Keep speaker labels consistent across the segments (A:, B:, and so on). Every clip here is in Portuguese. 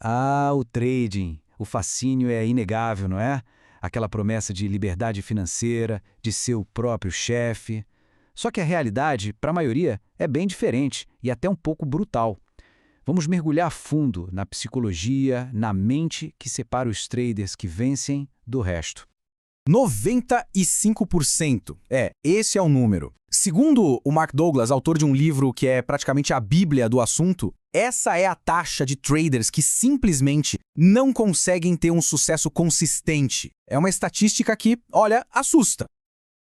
A: Ah, o trading. O fascínio é inegável, não é? Aquela promessa de liberdade financeira, de ser o próprio chefe. Só que a realidade, para a maioria, é bem diferente e até um pouco brutal. Vamos mergulhar fundo na psicologia, na mente que separa os traders que vencem do resto.
B: 95%. Esse é o número. Segundo o Mark Douglas, autor de um livro que é praticamente a bíblia do assunto, essa é a taxa de traders que simplesmente não conseguem ter um sucesso consistente. É uma estatística que, olha, assusta.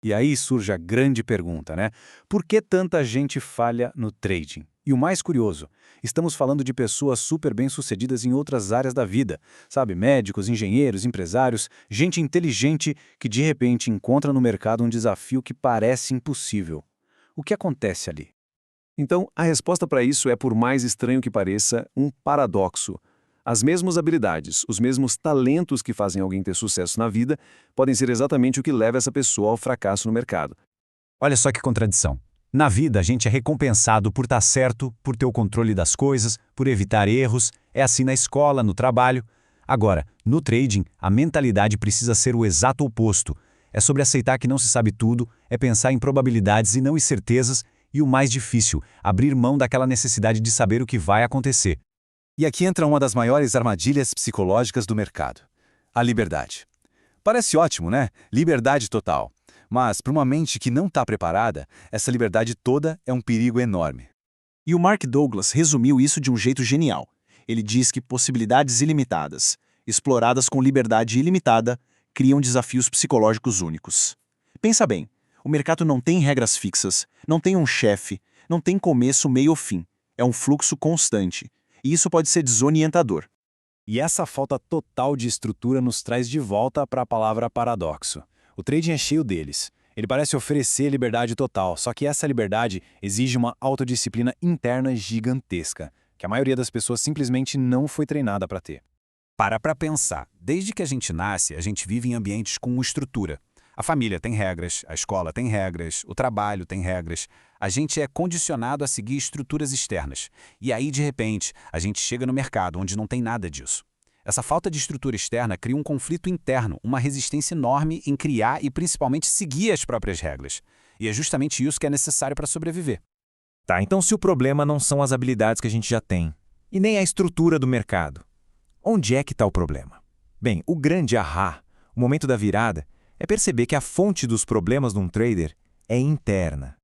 C: E aí surge a grande pergunta, né? Por que tanta gente falha no trading? E o mais curioso, estamos falando de pessoas super bem-sucedidas em outras áreas da vida, sabe? Médicos, engenheiros, empresários, gente inteligente que de repente encontra no mercado um desafio que parece impossível. O que acontece ali?
D: Então, a resposta para isso é, por mais estranho que pareça, um paradoxo. As mesmas habilidades, os mesmos talentos que fazem alguém ter sucesso na vida, podem ser exatamente o que leva essa pessoa ao fracasso no mercado.
E: Olha só que contradição. Na vida, a gente é recompensado por estar certo, por ter o controle das coisas, por evitar erros. É assim na escola, no trabalho. Agora, no trading, a mentalidade precisa ser o exato oposto. É sobre aceitar que não se sabe tudo, é pensar em probabilidades e não em certezas, e o mais difícil, abrir mão daquela necessidade de saber o que vai acontecer.
C: E aqui entra uma das maiores armadilhas psicológicas do mercado: a liberdade. Parece ótimo, né? Liberdade total. Mas, para uma mente que não está preparada, essa liberdade toda é um perigo enorme.
B: E o Mark Douglas resumiu isso de um jeito genial. Ele diz que possibilidades ilimitadas, exploradas com liberdade ilimitada, criam desafios psicológicos únicos. Pensa bem, o mercado não tem regras fixas, não tem um chefe, não tem começo, meio ou fim. É um fluxo constante. E isso pode ser desorientador.
C: E essa falta total de estrutura nos traz de volta para a palavra paradoxo. O trading é cheio deles. Ele parece oferecer liberdade total, só que essa liberdade exige uma autodisciplina interna gigantesca, que a maioria das pessoas simplesmente não foi treinada para ter.
E: Para pensar. Desde que a gente nasce, a gente vive em ambientes com estrutura. A família tem regras, a escola tem regras, o trabalho tem regras. A gente é condicionado a seguir estruturas externas. E aí, de repente, a gente chega no mercado onde não tem nada disso. Essa falta de estrutura externa cria um conflito interno, uma resistência enorme em criar e principalmente seguir as próprias regras. E é justamente isso que é necessário para sobreviver.
F: Tá, então se o problema não são as habilidades que a gente já tem, e nem a estrutura do mercado, onde é que está o problema? Bem, o grande ahá, o momento da virada, é perceber que a fonte dos problemas de um trader é interna.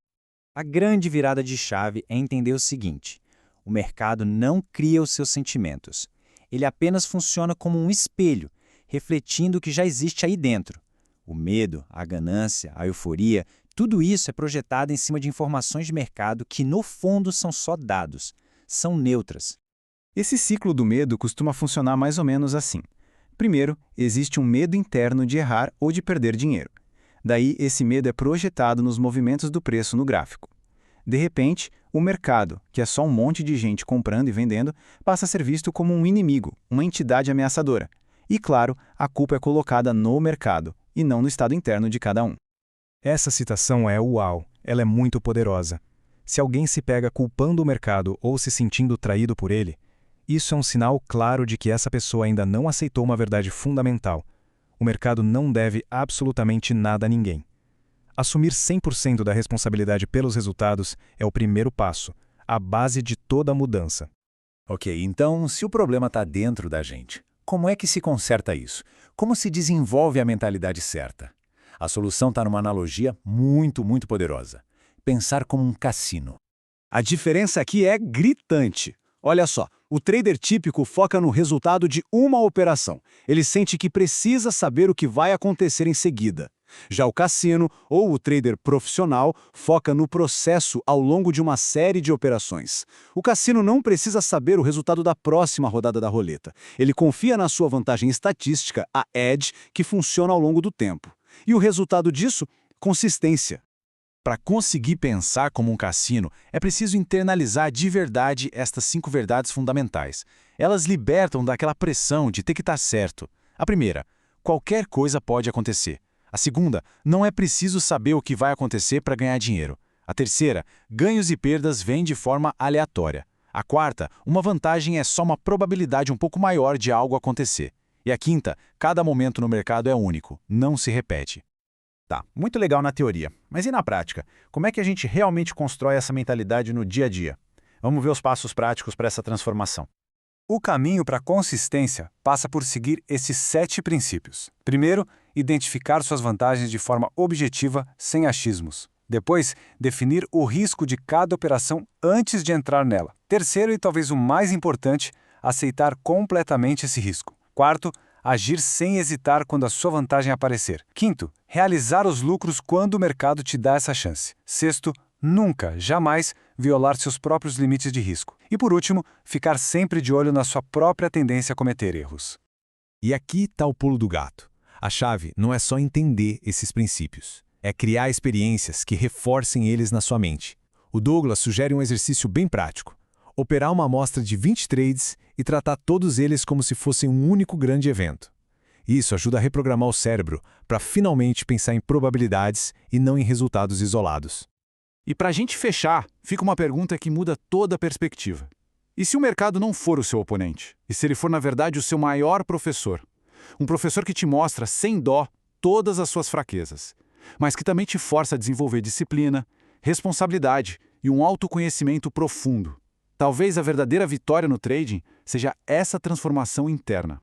G: A grande virada de chave é entender o seguinte: o mercado não cria os seus sentimentos. Ele apenas funciona como um espelho, refletindo o que já existe aí dentro. O medo, a ganância, a euforia, tudo isso é projetado em cima de informações de mercado que, no fundo, são só dados, são neutras.
A: Esse ciclo do medo costuma funcionar mais ou menos assim. Primeiro, existe um medo interno de errar ou de perder dinheiro. Daí, esse medo é projetado nos movimentos do preço no gráfico. De repente, o mercado, que é só um monte de gente comprando e vendendo, passa a ser visto como um inimigo, uma entidade ameaçadora. E, claro, a culpa é colocada no mercado, e não no estado interno de cada um.
H: Essa citação é uau, ela é muito poderosa. Se alguém se pega culpando o mercado ou se sentindo traído por ele, isso é um sinal claro de que essa pessoa ainda não aceitou uma verdade fundamental. O mercado não deve absolutamente nada a ninguém. Assumir 100% da responsabilidade pelos resultados é o primeiro passo, a base de toda a mudança.
C: Ok, então, se o problema está dentro da gente, como é que se conserta isso? Como se desenvolve a mentalidade certa? A solução está numa analogia muito poderosa. Pensar como um cassino. A diferença aqui é gritante. Olha só, o trader típico foca no resultado de uma operação. Ele sente que precisa saber o que vai acontecer em seguida. Já o cassino, ou o trader profissional, foca no processo ao longo de uma série de operações. O cassino não precisa saber o resultado da próxima rodada da roleta. Ele confia na sua vantagem estatística, a edge, que funciona ao longo do tempo. E o resultado disso? Consistência.
B: Para conseguir pensar como um cassino, é preciso internalizar de verdade estas 5 verdades fundamentais. Elas libertam daquela pressão de ter que estar certo. A primeira, qualquer coisa pode acontecer. A segunda, não é preciso saber o que vai acontecer para ganhar dinheiro. A terceira, ganhos e perdas vêm de forma aleatória.
A: A quarta, uma vantagem é só uma probabilidade um pouco maior de algo acontecer. E a quinta, cada momento no mercado é único, não se repete.
C: Tá, muito legal na teoria. Mas e na prática? Como é que a gente realmente constrói essa mentalidade no dia a dia? Vamos ver os passos práticos para essa transformação.
I: O caminho para a consistência passa por seguir esses 7 princípios. Primeiro, identificar suas vantagens de forma objetiva, sem achismos. Depois, definir o risco de cada operação antes de entrar nela. Terceiro, e talvez o mais importante, aceitar completamente esse risco. Quarto, agir sem hesitar quando a sua vantagem aparecer. Quinto, realizar os lucros quando o mercado te dá essa chance. Sexto, nunca, jamais, violar seus próprios limites de risco. E por último, ficar sempre de olho na sua própria tendência a cometer erros.
C: E aqui está o pulo do gato. A chave não é só entender esses princípios, é criar experiências que reforcem eles na sua mente. O Douglas sugere um exercício bem prático. Operar uma amostra de 20 trades e tratar todos eles como se fossem um único grande evento. Isso ajuda a reprogramar o cérebro para finalmente pensar em probabilidades e não em resultados isolados.
A: E para a gente fechar, fica uma pergunta que muda toda a perspectiva. E se o mercado não for o seu oponente? E se ele for, na verdade, o seu maior professor? Um professor que te mostra, sem dó, todas as suas fraquezas, mas que também te força a desenvolver disciplina, responsabilidade e um autoconhecimento profundo. Talvez a verdadeira vitória no trading seja essa transformação interna.